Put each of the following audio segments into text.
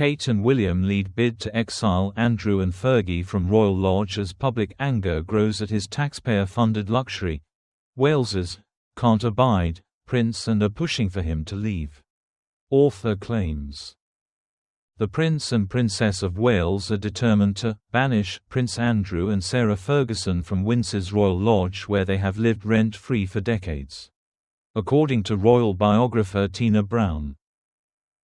Kate and William lead bid to exile Andrew and Fergie from Royal Lodge as public anger grows at his taxpayer-funded luxury. Walesers can't abide Prince and are pushing for him to leave. Author claims the Prince and Princess of Wales are determined to banish Prince Andrew and Sarah Ferguson from Windsor's Royal Lodge, where they have lived rent-free for decades. According to royal biographer Tina Brown.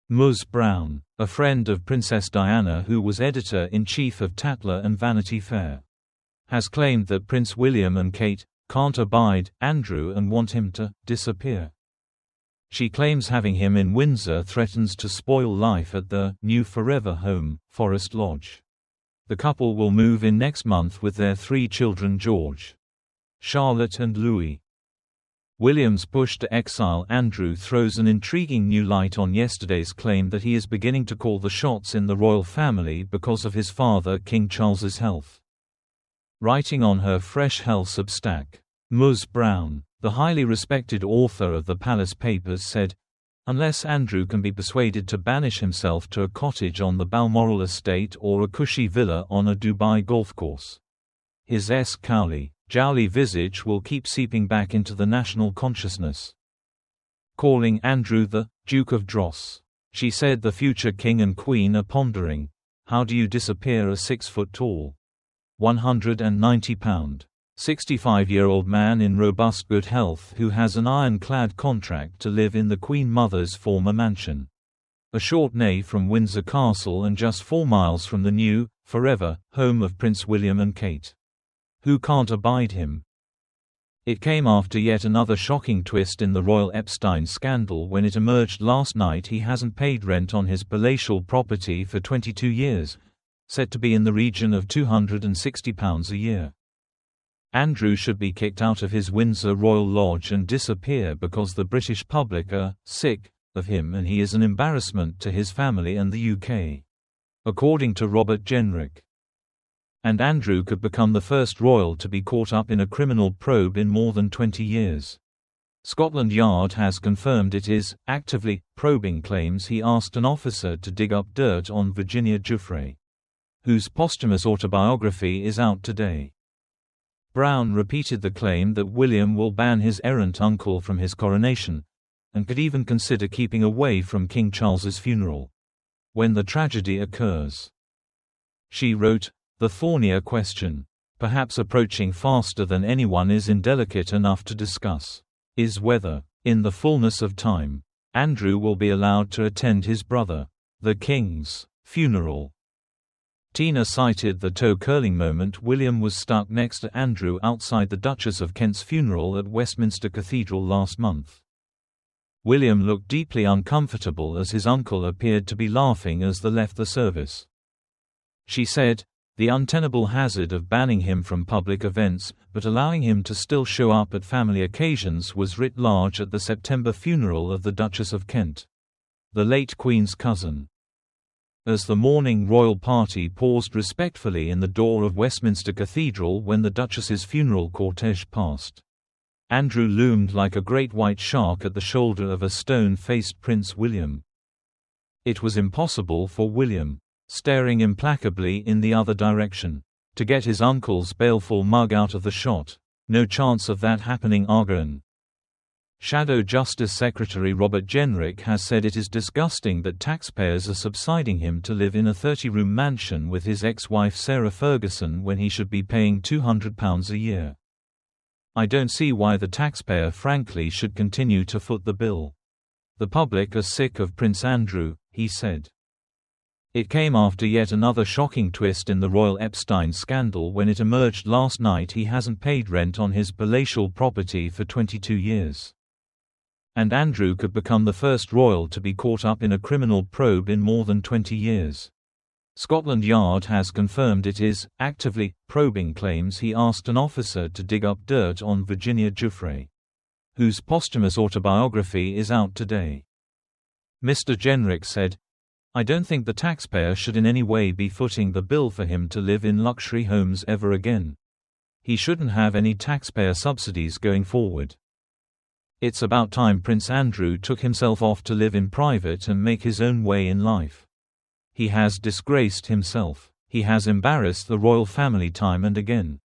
Ms. Brown, a friend of Princess Diana who was editor-in-chief of Tatler and Vanity Fair, has claimed that Prince William and Kate can't abide Andrew and want him to disappear. She claims having him in Windsor threatens to spoil life at the new forever home, Forest Lodge. The couple will move in next month with their 3 children, George, Charlotte and Louis. William's push to exile Andrew throws an intriguing new light on yesterday's claim that he is beginning to call the shots in the royal family because of his father King Charles's health. Writing on her Fresh Health Substack, Ms. Brown, the highly respected author of the Palace Papers, said, "Unless Andrew can be persuaded to banish himself to a cottage on the Balmoral estate or a cushy villa on a Dubai golf course, his jowly visage will keep seeping back into the national consciousness." Calling Andrew the Duke of Dross, she said the future king and queen are pondering, how do you disappear a 6-foot-tall, 190-pound, 65-year-old man in robust good health who has an ironclad contract to live in the Queen Mother's former mansion, a short neigh from Windsor Castle and just 4 miles from the new, forever, home of Prince William and Kate. Who can't abide him? It came after yet another shocking twist in the royal Epstein scandal when it emerged last night he hasn't paid rent on his palatial property for 22 years, said to be in the region of £260 a year. Andrew should be kicked out of his Windsor Royal Lodge and disappear because the British public are sick of him and he is an embarrassment to his family and the UK. According to Robert Jenrick. And Andrew could become the first royal to be caught up in a criminal probe in more than 20 years. Scotland Yard has confirmed it is actively probing claims he asked an officer to dig up dirt on Virginia Giuffre, whose posthumous autobiography is out today. Brown repeated the claim that William will ban his errant uncle from his coronation, and could even consider keeping away from King Charles's funeral when the tragedy occurs. She wrote, "The thornier question, perhaps approaching faster than anyone is indelicate enough to discuss, is whether, in the fullness of time, Andrew will be allowed to attend his brother, the King's, funeral." Tina cited the toe-curling moment William was stuck next to Andrew outside the Duchess of Kent's funeral at Westminster Cathedral last month. William looked deeply uncomfortable as his uncle appeared to be laughing as they left the service. She said, "The untenable hazard of banning him from public events, but allowing him to still show up at family occasions was writ large at the September funeral of the Duchess of Kent, the late Queen's cousin." As the mourning royal party paused respectfully in the door of Westminster Cathedral when the Duchess's funeral cortege passed, Andrew loomed like a great white shark at the shoulder of a stone-faced Prince William. It was impossible for William, staring implacably in the other direction, to get his uncle's baleful mug out of the shot. No chance of that happening again. Shadow Justice Secretary Robert Jenrick has said it is disgusting that taxpayers are subsiding him to live in a 30-room mansion with his ex-wife Sarah Ferguson when he should be paying £200 a year. "I don't see why the taxpayer frankly should continue to foot the bill. The public are sick of Prince Andrew," he said. It came after yet another shocking twist in the royal Epstein scandal when it emerged last night he hasn't paid rent on his palatial property for 22 years. And Andrew could become the first royal to be caught up in a criminal probe in more than 20 years. Scotland Yard has confirmed it is actively probing claims he asked an officer to dig up dirt on Virginia Giuffre, whose posthumous autobiography is out today. Mr. Jenrick said, "I don't think the taxpayer should in any way be footing the bill for him to live in luxury homes ever again. He shouldn't have any taxpayer subsidies going forward. It's about time Prince Andrew took himself off to live in private and make his own way in life. He has disgraced himself. He has embarrassed the royal family time and again.